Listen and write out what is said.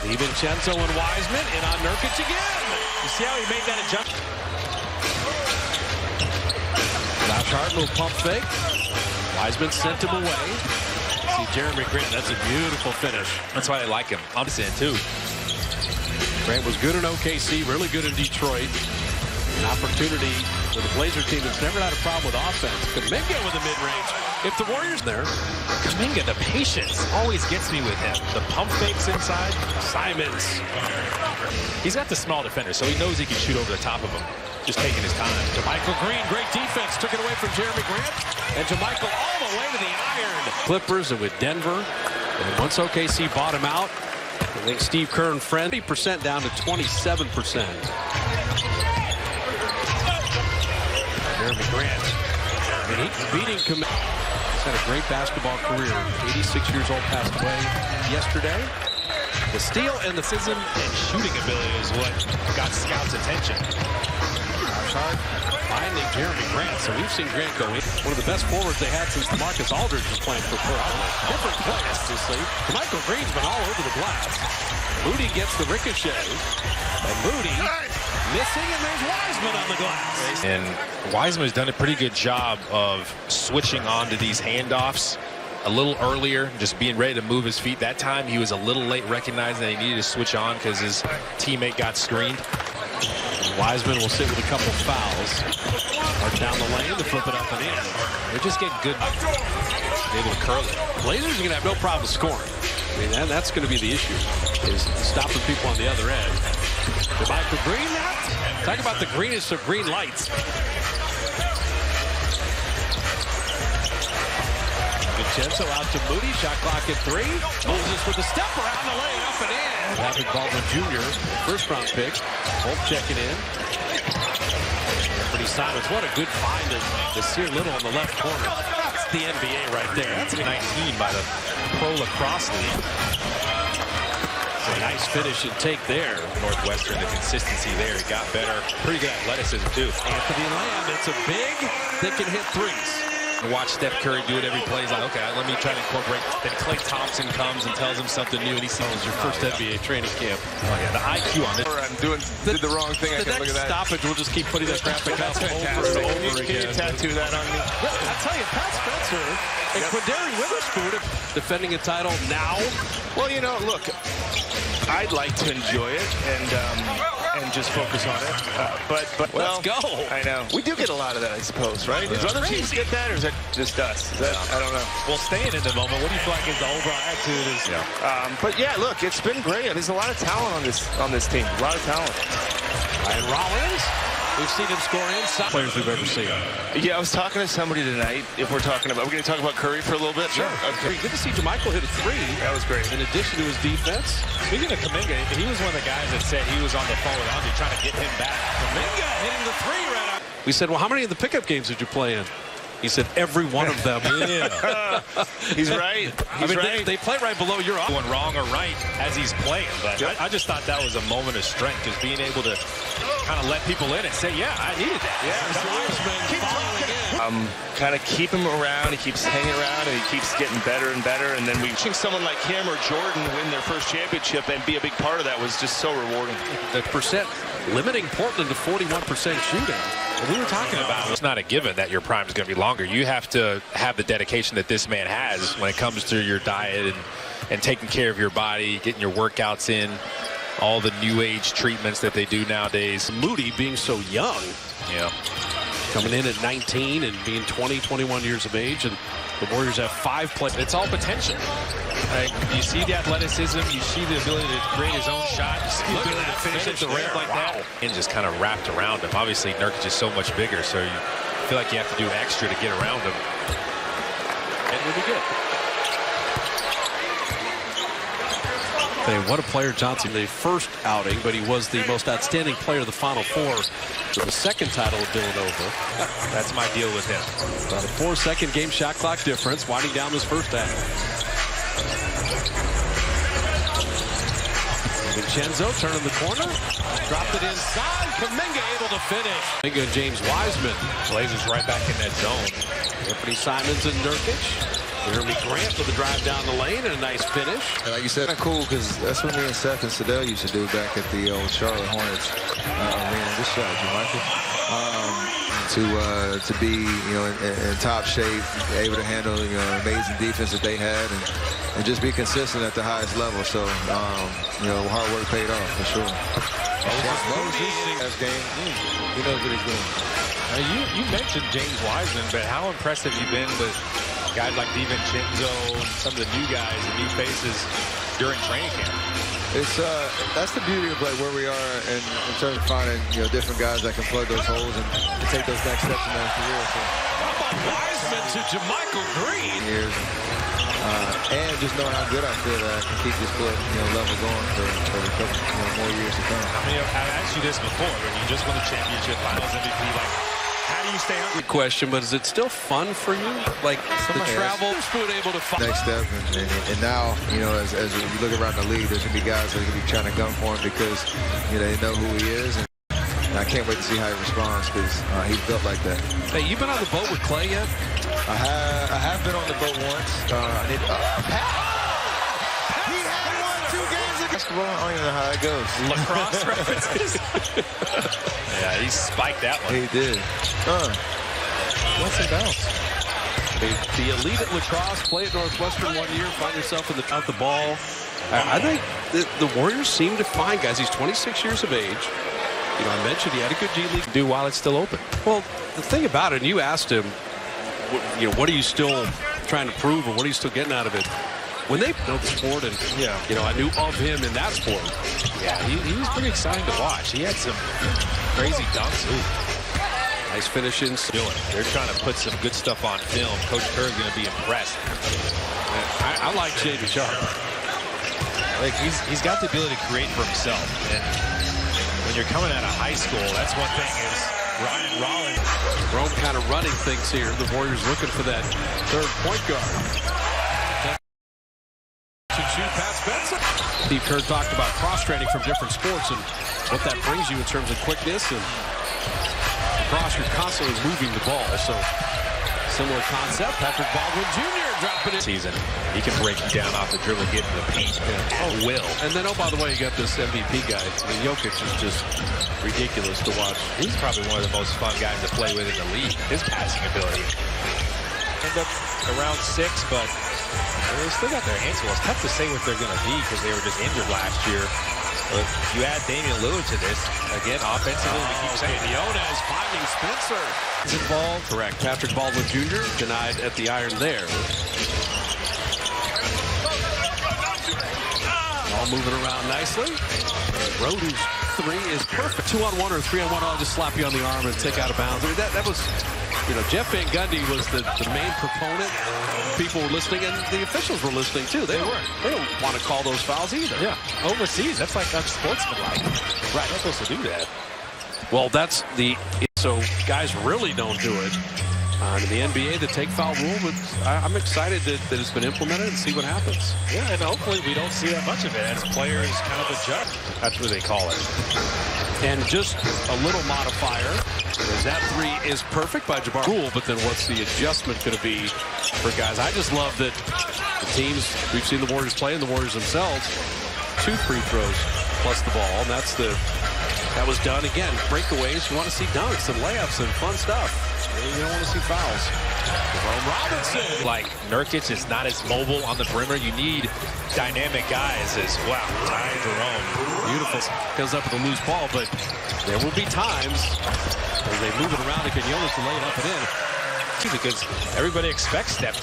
DiVincenzo and Wiseman in on Nurkic again. You see how he made that adjustment? Josh Hart will pump fake. Wiseman sent him away. See Jeremy Grant, that's a beautiful finish. That's why I like him. I'm saying too. Grant was good in OKC, really good in Detroit. An opportunity for the Blazer team that's never had a problem with offense. Kuminga with the mid-range. If the Warriors there. Kuminga, the patience always gets me with him. The pump fakes inside. Simons. He's got the small defender, so he knows he can shoot over the top of him. Just taking his time. JaMychal Green, great defense. Took it away from Jeremy Grant. And JaMychal all the way to the iron. Clippers and with Denver. And once OKC bought him out, I think Steve Kerr and friend 30% down to 27%. Jeremy Grant. I mean, he's beating Kuminga. He's had a great basketball career. 86 years old, passed away yesterday. The steal and the Preseason and shooting ability is what got scouts' attention. Josh Hart finding Jeremy Grant. So we've seen Grant go in. One of the best forwards they had since Marcus Aldridge was playing for Portland. Different play, obviously. Michael Green's been all over the glass. Moody gets the ricochet. And Moody missing, and there's Wiseman on the glass. And Wiseman has done a pretty good job of switching on to these handoffs a little earlier, just being ready to move his feet. That time he was a little late recognizing that he needed to switch on because his teammate got screened. And Wiseman will sit with a couple fouls. Mark down the lane to flip it up and in. They're just getting good, able to curl it. Blazers are going to have no problem scoring. I mean, that's going to be the issue, is stopping people on the other edge. JaMychal Green now. Talk about the greenest of green lights. DiVincenzo out to Moody. Shot clock at 3. Moses with a step around the lane, up and in. Patrick Baldwin Jr., first-round pick. Both checking in. Anthony Simons, what a good find to Sear Little on the left corner. That's the NBA right there. That's 19 by the Pro Lacrosse League. A nice finish and take there. Northwestern, the consistency there, it got better. Pretty good athleticism, too. Anthony Lamb, it's a big, they can hit threes. Watch Steph Curry do it every play. He's like, okay, let me try to incorporate. Then Klay Thompson comes and tells him something new, and he sees your first NBA training camp. Oh, yeah, the IQ on this. I'm did the wrong thing. I can look at that. Stoppage, we'll just keep putting that graphic up over and over again. Can you tattoo that on me? Yeah, I tell you, Pat Spencer and Quindary Witherspoon defending a title now. Well, you know, look, I'd like to enjoy it and just focus on it. But well, let's go. I know. We do get a lot of that, I suppose, right? Do other teams get that, or is that just us? Is that, I don't know. Well, staying in the moment, what do you feel like is the overall attitude? But yeah, look, it's been great. There's a lot of talent on this team. A lot of talent. Ryan Rollins. We've seen him score inside players we've ever seen. Yeah, I was talking to somebody tonight. If we're going to talk about Curry for a little bit. Sure. Okay. Good to see JaMychal hit a 3. That was great. In addition to his defense. Speaking of Kuminga, he was one of the guys that said he was on the phone with Andre trying to get him back. Kuminga hitting the 3 right on. We said, well, how many of the pickup games did you play in? He said, every one of them. Yeah. He's right. They play right below your eye. Going wrong or right as he's playing. But I just thought that was a moment of strength, just being able to kind of let people in and say, yeah, I needed that. Kind of keep him around. He keeps hanging around, and he keeps getting better and better. And then watching someone like him or Jordan win their first championship and be a big part of that was just so rewarding. The percent limiting Portland to 41% shooting. We were talking about it's not a given that your prime is going to be longer. You have to have the dedication that this man has when it comes to your diet and taking care of your body, getting your workouts in, all the new age treatments that they do nowadays. Moody being so young. Yeah. Coming in at 19 and being 20, 21 years of age, and the Warriors have 5 players. It's all potential. You see the athleticism, you see the ability to create his own shot, you see the ability to finish at the rim like that. And just kind of wrapped around him. Obviously, Nurkic is so much bigger, so you feel like you have to do extra to get around him. And it'll be good. Hey, what a player Johnson. The first outing, but he was the most outstanding player of the Final Four for the second title of Villanova. That's my deal with him. About a 4-second game shot clock difference, winding down this first half. DiVincenzo turning the corner, dropped it inside. Kuminga able to finish. Kuminga and James Wiseman. Blazers right back in that zone. Anthony Simons and Nurkic. Jeremy Grant with the drive down the lane and a nice finish. And like you said, cool, because that's what me and Seth and Sedell used to do back at the old Charlotte Hornets arena. Good shot, Michael. To be, you know, in top shape, able to handle, you know, amazing defense that they had, and just be consistent at the highest level. So, you know, hard work paid off for sure. Last game, he knows what he's doing. You mentioned James Wiseman, but how impressive have you been with guys like DiVincenzo and some of the new guys, the new faces during training camp? It's that's the beauty of like where we are in terms of finding, you know, different guys that can plug those holes and take those next steps in their career. So, how about Wiseman to JaMychal Green? And just knowing how good I feel that I can keep this foot, you know, level going for a couple, you know, more years to come. I mean, I've asked you this before when you just won the championship, Finals MVP. Like, how do you stay on? Good question, but is it still fun for you? Like the travel, food able to find. Next step, and now, you know, as you look around the league, there's gonna be guys that are gonna be trying to gun for him because, you know, they know who he is, and I can't wait to see how he responds because he's built like that. Hey, you been on the boat with Clay yet? I have been on the boat once. He had won 2 games of basketball. I don't even know how it goes. Lacrosse references. Yeah, he spiked that one. He did. What's it about? The elite at lacrosse, play at Northwestern 1 year, find yourself out the ball. I think the Warriors seem to find guys. He's 26 years of age. You know, I mentioned he had a good G League. Do while it's still open. Well, the thing about it, and you asked him, you know, what are you still trying to prove or what are you still getting out of it? When they know the sport, and, you know, I knew of him in that sport. Yeah, he was pretty exciting to watch. He had some crazy dunks. Ooh. Nice finish in. They're trying to put some good stuff on film. Coach Kerr's going to be impressed. I like J.D. Sharp. Like he's got the ability to create for himself. And when you're coming out of high school, that's one thing is Ryan Rollins. Rome kind of running things here. The Warriors looking for that third point guard. To shoot past Benson. Steve Kerr talked about cross-training from different sports and what that brings you in terms of quickness. And across, you're constantly moving the ball. So similar concept. Patrick Baldwin Jr. dropping it. Season. He can break you down off the dribble, get in the paint. Oh, will. And then, oh, by the way, you got this MVP guy. I mean, Jokic is just ridiculous to watch. He's probably one of the most fun guys to play with in the league. His passing ability. End up around 6, but they still got their hands full. It's tough to say what they're going to be because they were just injured last year. But you add Damian Lillard to this, again, offensively, we keep saying. Leona is finding Spencer. Is involved. Correct. Patrick Baldwin Jr. denied at the iron there. All moving around nicely. Rodu's 3 is perfect. 2-on-1 or 3-on-1, I'll just slap you on the arm and take out of bounds. I mean, that was, you know, Jeff Van Gundy was the main proponent. People were listening, and the officials were listening, too. They don't want to call those fouls either. Yeah, overseas, that's like unsportsmanlike. Right, not supposed to do that. Well, that's the... So guys really don't do it. In the NBA, the take foul rule, but I'm excited that it's been implemented and see what happens. Yeah, and hopefully we don't see that much of it as players kind of adjust. That's what they call it. And just a little modifier. That 3 is perfect by Jabbar Rule, but then what's the adjustment going to be for guys? I just love that the teams, we've seen the Warriors play and the Warriors themselves, 2 free throws plus the ball, and that was done again. Breakaways, you want to see dunks and layups and fun stuff. You don't want to see fouls. Jerome Robinson. Like Nurkic is not as mobile on the perimeter. You need dynamic guys as well. Ty Jerome. Beautiful. Goes up with a loose ball, but there will be times as they move it around to Quinones to lay it up and in. Because everybody expects Steph to